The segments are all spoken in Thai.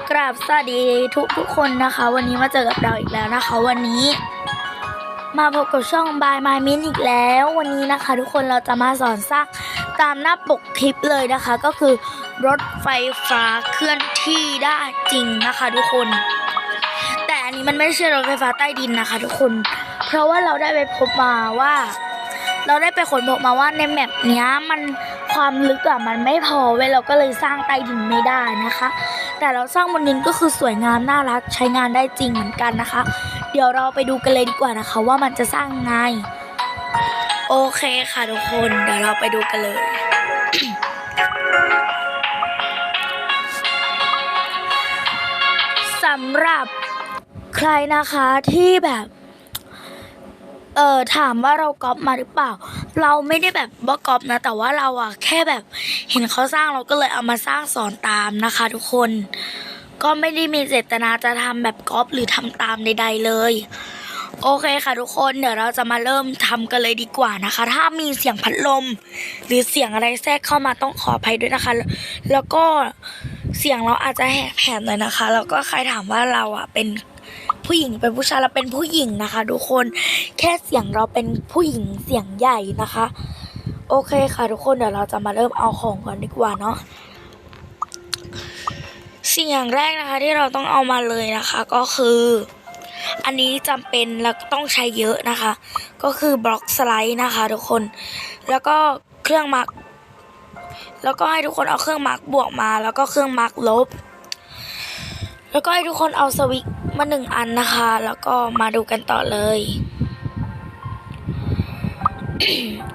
กราบสวัสดีทุกคนนะคะวันนี้มาเจอกับเราอีกแล้วนะคะวันนี้มาพบกับช่องบายมายมิ้นอีกแล้ววันนี้นะคะทุกคนเราจะมาสอนสร้างตามหน้าปกคลิปเลยนะคะก็คือรถไฟฟ้าเคลื่อนที่ได้จริงนะคะทุกคนแต่อันนี้มันไม่ใช่รถไฟฟ้าใต้ดินนะคะทุกคนเพราะว่าเราได้ไปพบมาว่าเราได้ไปค้นพบมาว่าในแมปเนี้ยมันความลึกมันไม่พอเว้ยเราก็เลยสร้างใต้ดินไม่ได้นะคะแต่เราสร้างบนดินก็คือสวยงามน่ารักใช้งานได้จริงเหมือนกันนะคะเดี๋ยวเราไปดูกันเลยดีกว่านะคะว่ามันจะสร้างไงโอเคค่ะทุกคนเดี๋ยวเราไปดูกันเลย สำหรับใครนะคะที่แบบถามว่าเราก๊อปมาหรือเปล่าเราไม่ได้แบบว่าก๊อปนะแต่ว่าเราแค่แบบเห็นเขาสร้างเราก็เลยเอามาสร้างสอนตามนะคะทุกคนก็ไม่ได้มีเจตนาจะทำแบบก๊อปหรือทำตามใดๆเลยโอเคค่ะทุกคนเดี๋ยวเราจะมาเริ่มทำกันเลยดีกว่านะคะถ้ามีเสียงพัดลมหรือเสียงอะไรแทรกเข้ามาต้องขออภัยด้วยนะคะแล้วก็เสียงเราอาจจะแหบๆหน่อยนะคะแล้วก็ใครถามว่าเราเป็นผู้หญิงเป็นผู้ชายเราเป็นผู้หญิงนะคะทุกคนแค่เสียงเราเป็นผู้หญิงเสียงใหญ่นะคะโอเคค่ะทุกคนเดี๋ยวเราจะมาเริ่มเอาของก่อนดีกว่าเนาะสิ่งอย่างแรกนะคะที่เราต้องเอามาเลยนะคะก็คืออันนี้จำเป็นแล้วต้องใช้เยอะนะคะก็คือบล็อกสไลด์นะคะทุกคนแล้วก็เครื่องมาร์กแล้วก็ให้ทุกคนเอาเครื่องมาร์กบวกมาแล้วก็เครื่องมาร์กลบแล้วก็ให้ทุกคนเอาสวิตช์มา1 อันนะคะแล้วก็มาดูกันต่อเลย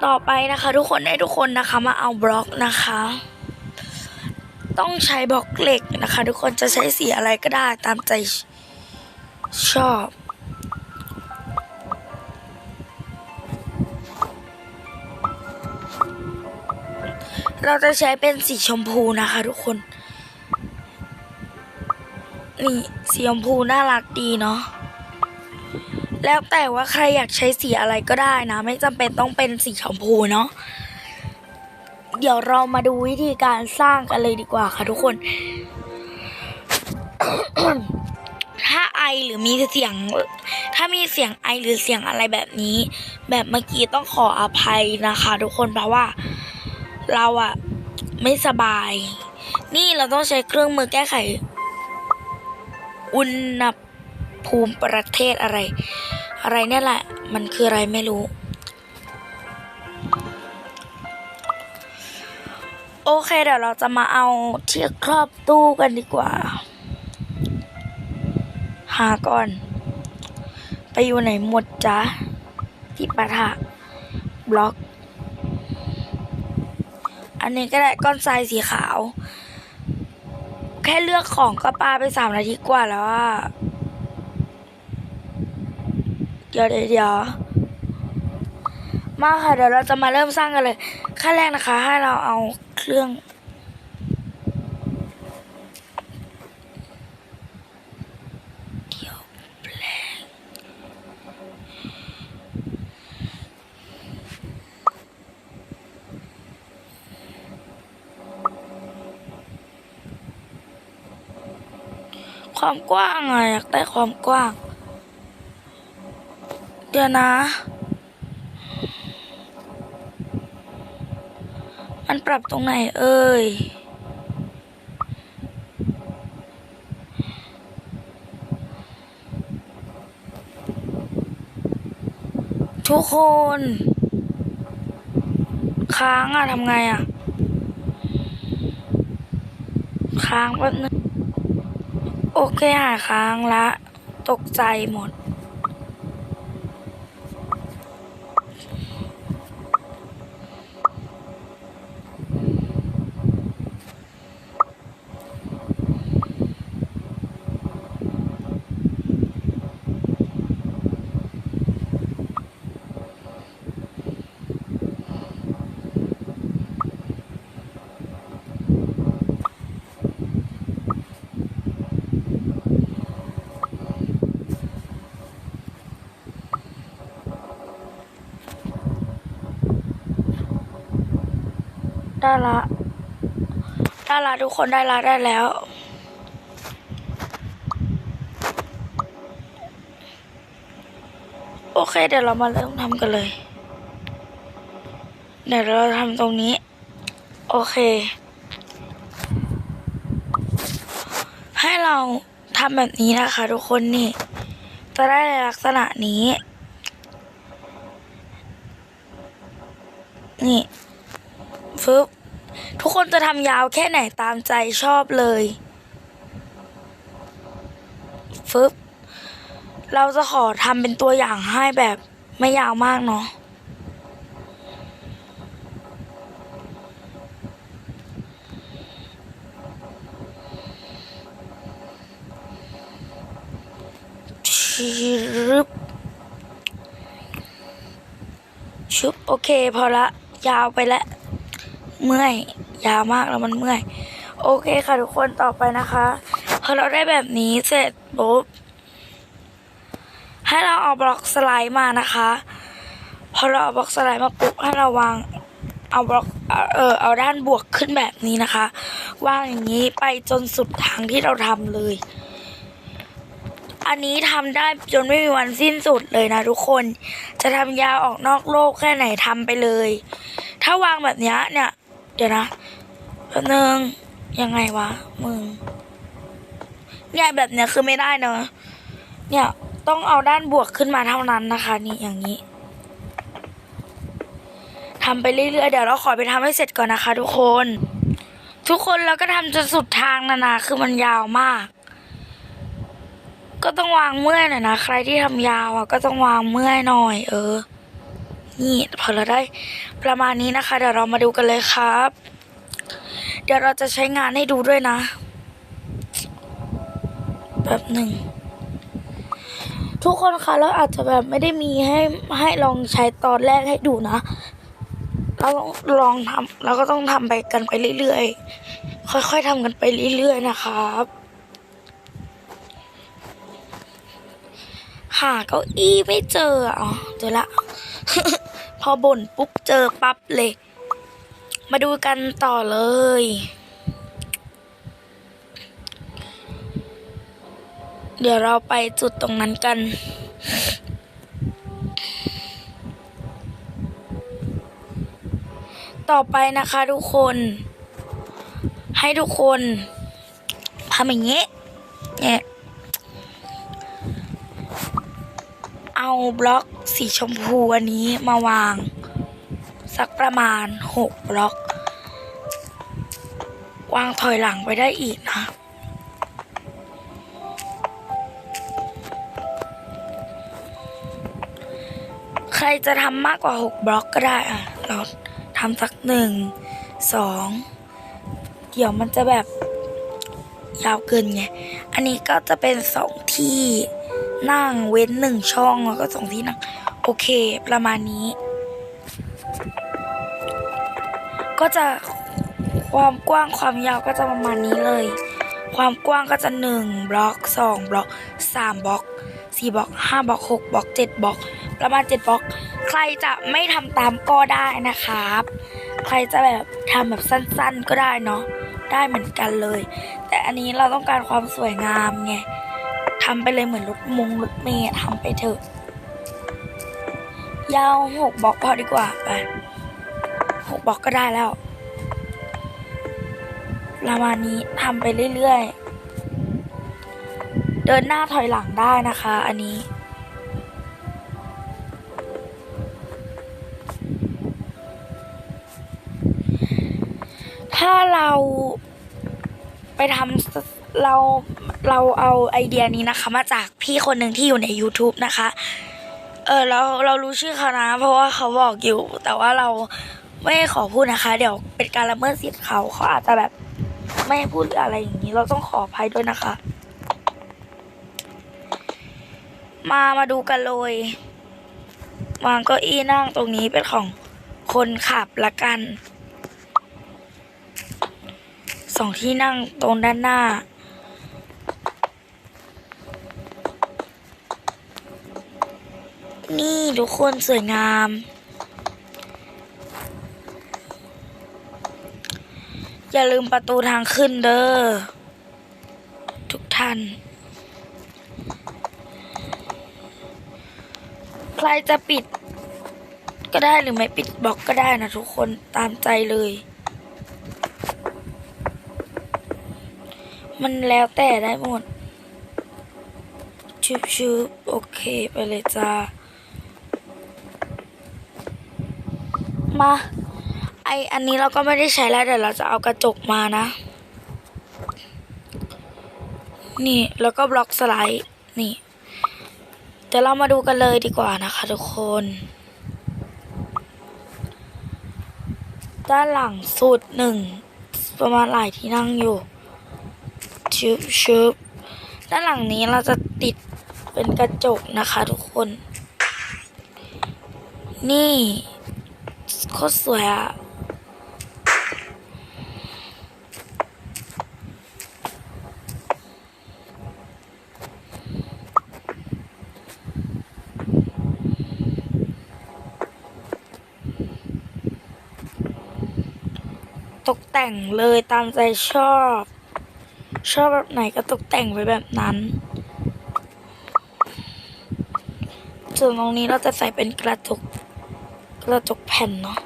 ต่อไปนะคะทุกคนให้ทุกคนนะคะมาเอาบล็อกนะคะต้องใช้บล็อกเหล็กนะคะทุกคนจะใช้สีอะไรก็ได้ตามใจชอบเราจะใช้เป็นสีชมพูนะคะทุกคนนี่สีชมพูน่ารักดีเนาะแล้วแต่ว่าใครอยากใช้สีอะไรก็ได้นะไม่จำเป็นต้องเป็นสีชมพูเนาะเดี๋ยวเรามาดูวิธีการสร้างกันเลยดีกว่าค่ะทุกคน ถ้าไอหรือมีเสียงถ้ามีเสียงไอหรือเสียงอะไรแบบนี้แบบเมื่อกี้ต้องขออภัยนะคะทุกคนเพราะว่าเราไม่สบายนี่เราต้องใช้เครื่องมือแก้ไขอุณหภูมิประเทศอะไรเนี่ยแหละมันคืออะไรไม่รู้โอเคเดี๋ยวเราจะมาเอาที่ครอบตู้กันดีกว่าหาก่อนไปอยู่ไหนหมดจ๊ะที่ปะทะบล็อกอันนี้ก็ได้ก้อนทรายสีขาวแค่เลือกของก็ปาไป3 นาทีกว่าแล้วเดี๋ยวมาค่ะเดี๋ยวเราจะมาเริ่มสร้างกันเลยขั้นแรกนะคะให้เราเอาเครื่องความกว้างอยากได้ความกว้างเดี๋ยวนะมันปรับตรงไหนเอ่ยทุกคนค้างทำไงค้างแป๊บนึงโอเคหายค้างละตกใจหมดได้ละทุกคนได้แล้ว โอเคเดี๋ยวเรามาเริ่มทำกันเลยเดี๋ยวเราทำตรงนี้โอเคให้เราทำแบบนี้นะคะทุกคนนี่จะได้ในลักษณะนี้นี่ฟึบทุกคนจะทำยาวแค่ไหนตามใจชอบเลยฟึบเราจะขอทำเป็นตัวอย่างให้แบบไม่ยาวมากเนาะชุบโอเคพอละยาวไปแล้วเมื่อยยาวมากแล้วมันเมื่อยโอเคค่ะทุกคนต่อไปนะคะพอเราได้แบบนี้เสร็จปุ๊บให้เราเอาบล็อกสไลด์มานะคะพอเราเอาบล็อกสไลด์มาปุ๊บให้เราวางเอาบล็อกเอาด้านบวกขึ้นแบบนี้นะคะวางอย่างนี้ไปจนสุดทางที่เราทำเลยอันนี้ทำได้จนไม่มีวันสิ้นสุดเลยนะทุกคนจะทำยาวออกนอกโลกแค่ไหนทำไปเลยถ้าวางแบบนี้เนี่ยเดี๋ยวนะแป๊บนึงยังไงวะมึงเนี่ยแบบเนี้ยคือไม่ได้เนอะเนี่ยต้องเอาด้านบวกขึ้นมาเท่านั้นนะคะนี่อย่างนี้ทำไปเรื่อยๆเดี๋ยวเราขอไปทำให้เสร็จก่อนนะคะทุกคนแล้วก็ทำจนสุดทางนะคือมันยาวมากก็ต้องวางเมื่อยหน่อยนะใครที่ทำยาวอ่ะก็ต้องวางเมื่อยหน่อยนี่พอเราได้ประมาณนี้นะคะเดี๋ยวเรามาดูกันเลยครับเดี๋ยวเราจะใช้งานให้ดูด้วยนะแบบหนึ่งทุกคนคะแล้วอาจจะแบบไม่ได้มีให้ลองใช้ตอนแรกให้ดูนะเราลองทำเราก็ต้องทำไปกันไปเรื่อยๆค่อยๆทำกันไปเรื่อยๆนะครับหาเก้าอี้ไม่เจออ๋อเจอละ พอบ่นปุ๊บเจอปั๊บเลยมาดูกันต่อเลยเดี๋ยวเราไปจุดตรงนั้นกันต่อไปนะคะทุกคนให้ทุกคนทำอย่างนี้เนี่ยเอาบล็อกสีชมพูอันนี้มาวางสักประมาณ6บล็อกวางถอยหลังไปได้อีกนะใครจะทำมากกว่า6บล็อกก็ได้เราทำสัก1 2เดี๋ยวมันจะแบบยาวเกินไงอันนี้ก็จะเป็น2ที่นั่งเว้น1ช่องแล้วก็2ที่นั่งโอเคประมาณนี้ก็จะความกว้างความยาวก็จะประมาณนี้เลยความกว้างก็จะ1บล็อก2บล็อก3บล็อก4บล็อก5บล็อก6บล็อก7บล็อกประมาณ7บล็อกใครจะไม่ทำตามก็ได้นะครับใครจะแบบทำแบบสั้นๆก็ได้เนาะได้เหมือนกันเลยแต่อันนี้เราต้องการความสวยงามไงทำไปเลยเหมือนรถเมล์ทำไปเถอะยาว6บล็อกพอดีกว่าไป6บล็อกก็ได้แล้วประมาณนี้ทำไปเรื่อยๆเดินหน้าถอยหลังได้นะคะอันนี้ถ้าเราไปทำเราเอาไอเดียนี้นะคะมาจากพี่คนหนึ่งที่อยู่ใน YouTube นะคะเรารู้ชื่อเขานะเพราะว่าเขาบอกอยู่แต่ว่าเราไม่ขอพูดนะคะเดี๋ยวเป็นการละเมิดสิทธิ์เขาอาจจะแบบไม่ให้พูดอะไรอย่างนี้เราต้องขออภัยด้วยนะคะมาดูกันเลยวางเก้าอี้นั่งตรงนี้เป็นของคนขับละกัน2ที่นั่งตรงด้านหน้านี่ทุกคนสวยงามอย่าลืมประตูทางขึ้นเด้อทุกท่าน ใครจะปิดก็ได้หรือไม่ปิดบล็อกก็ได้นะทุกคนตามใจเลย มันแล้วแต่ได้หมดชืบโอเคไปเลยจ้ามาอันนี้เราก็ไม่ได้ใช้แล้วเดี๋ยวเราจะเอากระจกมานะนี่แล้วก็บล็อกสไลด์นี่เดี๋ยวเรามาดูกันเลยดีกว่านะคะทุกคนด้านหลังสุดหนึ่งประมาณหลายที่นั่งอยู่ชืบด้านหลังนี้เราจะติดเป็นกระจกนะคะทุกคนนี่โคตรสวยอะตกแต่งเลยตามใจชอบแบบไหนก็ตกแต่งไว้แบบนั้นส่วนตรงนี้เราจะใส่เป็นกระจกแผ่นเนาะ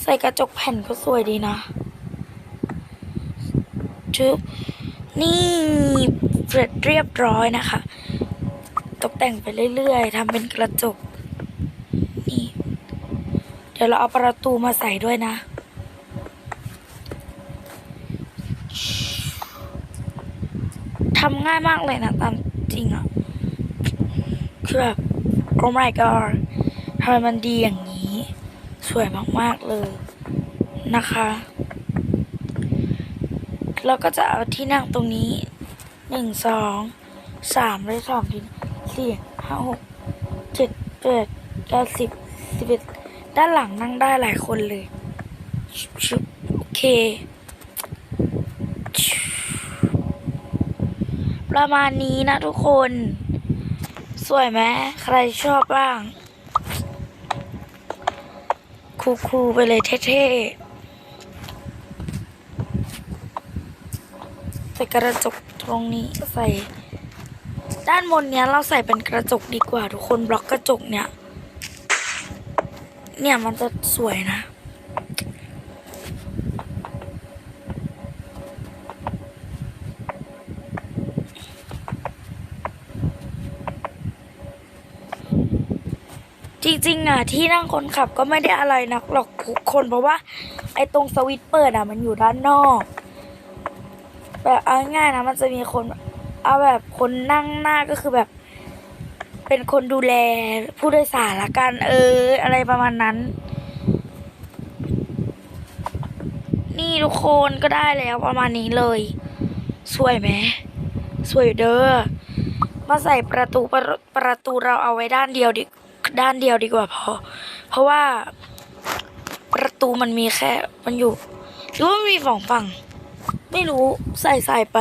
ใส่กระจกแผ่นก็สวยดีนะนี่เสร็จเรียบร้อยนะคะตกแต่งไปเรื่อยๆทำเป็นกระจกนี่เดี๋ยวเราเอาประตูมาใส่ด้วยนะทำง่ายมากเลยนะตามจริงอะคือแบบ oh my god ทำไมมันดีอย่างนี้สวยมากๆเลยนะคะเราก็จะเอาที่นั่งตรงนี้1 2 3เลย2ที4 5 6 7 8 9 10 11ด้านหลังนั่งได้หลายคนเลยโอเคประมาณนี้นะทุกคนสวยไหมใครชอบบ้างคูลๆไปเลยเท่ๆใส่กระจกตรงนี้ใส่ด้านบนเนี้ยเราใส่เป็นกระจกดีกว่าทุกคนบล็อกกระจกเนี่ยมันจะสวยนะจริงๆอ่ะที่นั่งคนขับก็ไม่ได้อะไรนักหรอกทุกคนเพราะว่าไอ้ตรงสวิตช์เปิดอ่ะมันอยู่ด้านนอกแบบเอาง่ายนะมันจะมีคนเอาแบบคนนั่งหน้าก็คือแบบเป็นคนดูแลผู้โดยสารละกันอะไรประมาณนั้นนี่ทุกคนก็ได้แล้วประมาณนี้เลยสวยไหมสวยเด้อมาใส่ประตูเราเอาไว้ด้านเดียวดีกว่าเพราะว่าประตูมันมีแค่มันอยู่หรือว่ามี2 ฝั่งไม่รู้ใส่ไป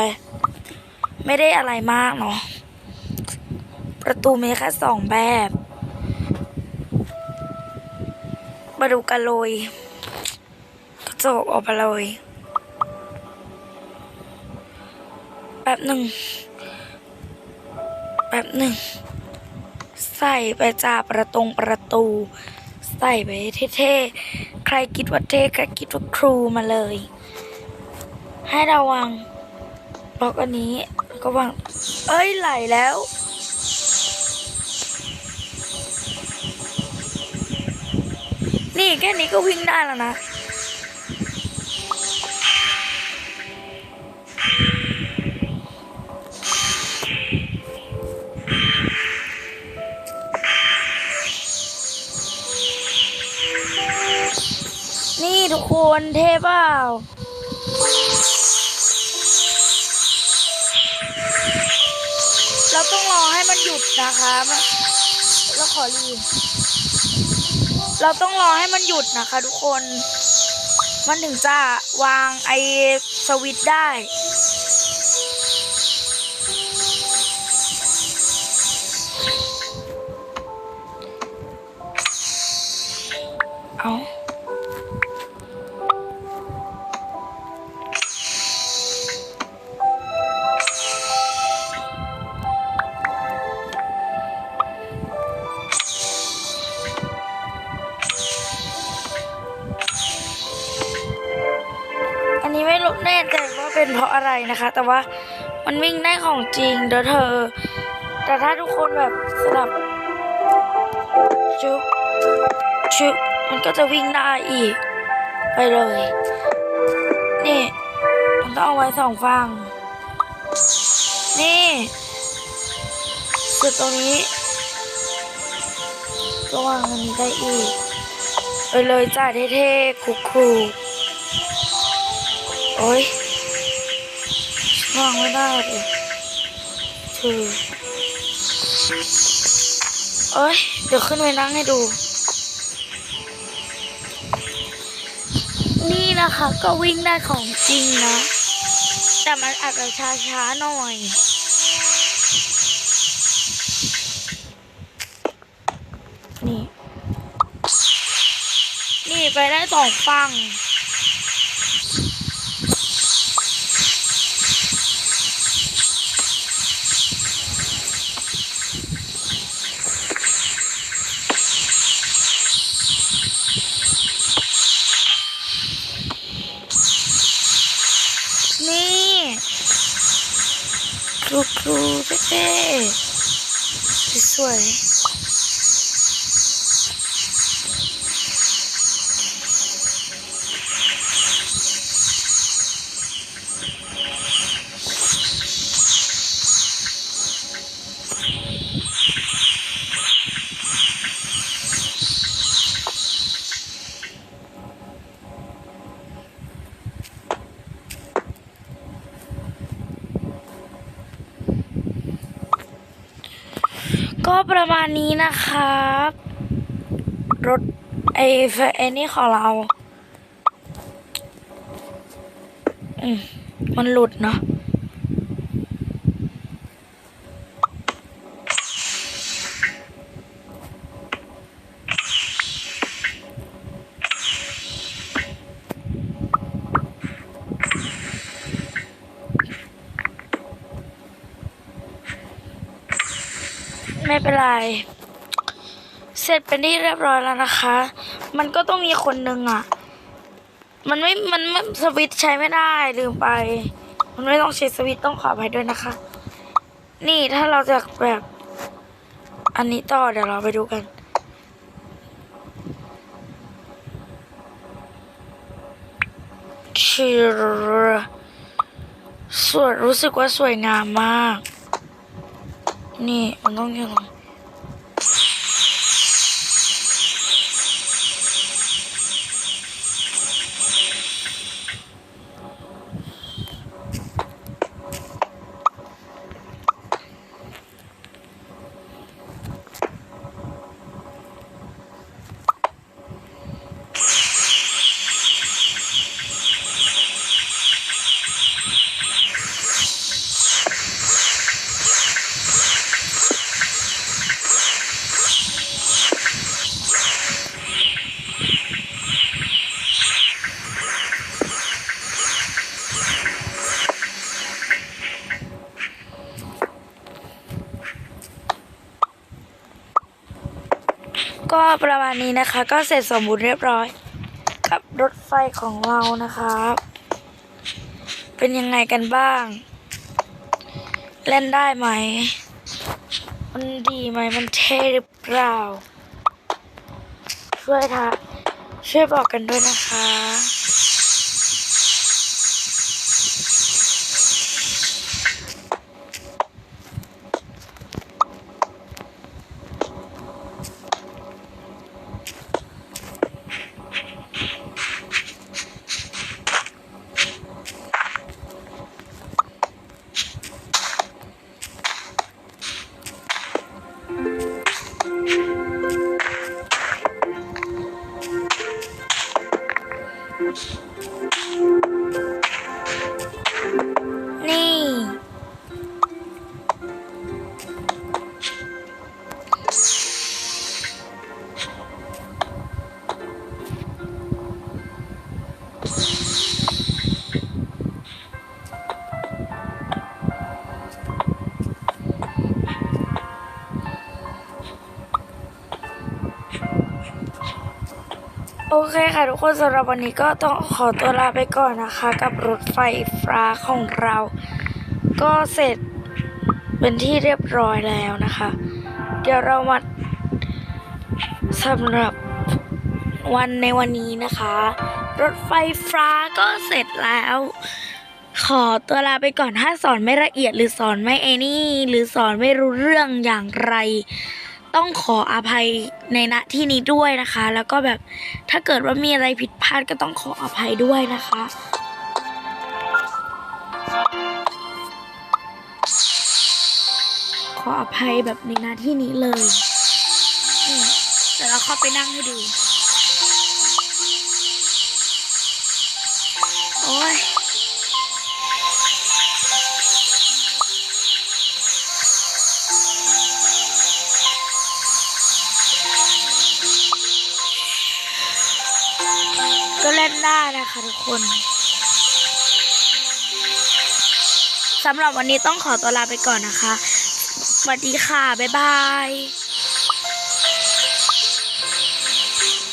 ไม่ได้อะไรมากเนาะประตูมีแค่2 แบบมาดูกันเลยกระจกออกมาเลยแป๊บหนึ่งใส่ไปจ้าประตูใส่ไปเท่ๆใครคิดว่าเท่ก็คิดว่าครูมาเลยให้ระวังบล็อกอันนี้ก็วางไหลแล้วนี่แค่นี้ก็วิ่งได้แล้วนะนี่ทุกคนเท่เปล่าเราต้องรอให้มันหยุดนะคะเราขอรีบเราต้องรอให้มันหยุดนะคะทุกคนมันถึงจะวางไอ้สวิตช์ได้เอา นี้ไม่รู้แน่ใจว่าเป็นเพราะอะไรนะคะ แต่ว่ามันวิ่งได้ของจริงเด้อเธอ แต่ถ้าทุกคนแบบสลับชุบชุบมันก็จะวิ่งได้อีกไปเลย นี่มันต้องเอาไว้สองฝั่งนี่จุดตรงนี้ก็วางอันนี้ได้อีกไปเลยจ้าเท่ๆคูลๆโอ๊ยวางไม่ได้เลยคือเอ้ยเดี๋ยวขึ้นไปนั่งให้ดู นี่นะคะก็วิ่งได้ของจริงนะ แต่มันอาจจะช้าๆหน่อย นี่ นี่ไปได้สองฝั่งนี่ครูเท่ๆสวยก็ประมาณนี้นะครับรถไอ้นี่ของเรามันหลุดเนาะไม่เป็นไรเสร็จเป็นที่เรียบร้อยแล้วนะคะ มันก็ต้องมีคนหนึ่งอ่ะมันไม่สวิตช์ใช้ไม่ได้ลืมไปมันไม่ต้องใช้สวิตช์ต้องขออภัยด้วยนะคะนี่ถ้าเราจะแบบอันนี้ต่อเดี๋ยวเราไปดูกันสวยรู้สึกว่าสวยงามมากนี่มันต้องอย่างไรก็ประมาณนี้นะคะก็เสร็จสมบูรณ์เรียบร้อยกับรถไฟของเรานะคะเป็นยังไงกันบ้างเล่นได้ไหมมันดีไหมมันเท่หรือเปล่าช่วยบอกกันด้วยนะคะ เคค่ะทุกคนสำหรับวันนี้ก็ต้องขอตัวลาไปก่อนนะคะ กับรถไฟฟ้าของเรา ก็เสร็จเป็นที่เรียบร้อยแล้วนะคะ เดี๋ยวเรามาสำหรับวันในวันนี้นะคะ รถไฟฟ้าก็เสร็จแล้ว ขอตัวลาไปก่อนถ้าสอนไม่ละเอียดหรือสอนไม่หรือสอนไม่รู้เรื่องอย่างไร ต้องขออภัยในณที่นี้ด้วยนะคะ แล้วก็แบบถ้าเกิดว่ามีอะไรผิดพลาดก็ต้องขออภัยด้วยนะคะ ขออภัยแบบในณที่นี้เลยเดี๋ยวเราเข้าไปนั่งให้ดูโอ้ยก็เล่นได้นะคะทุกคนสำหรับวันนี้ต้องขอตัวลาไปก่อนนะคะสวัสดีค่ะบ๊ายบาย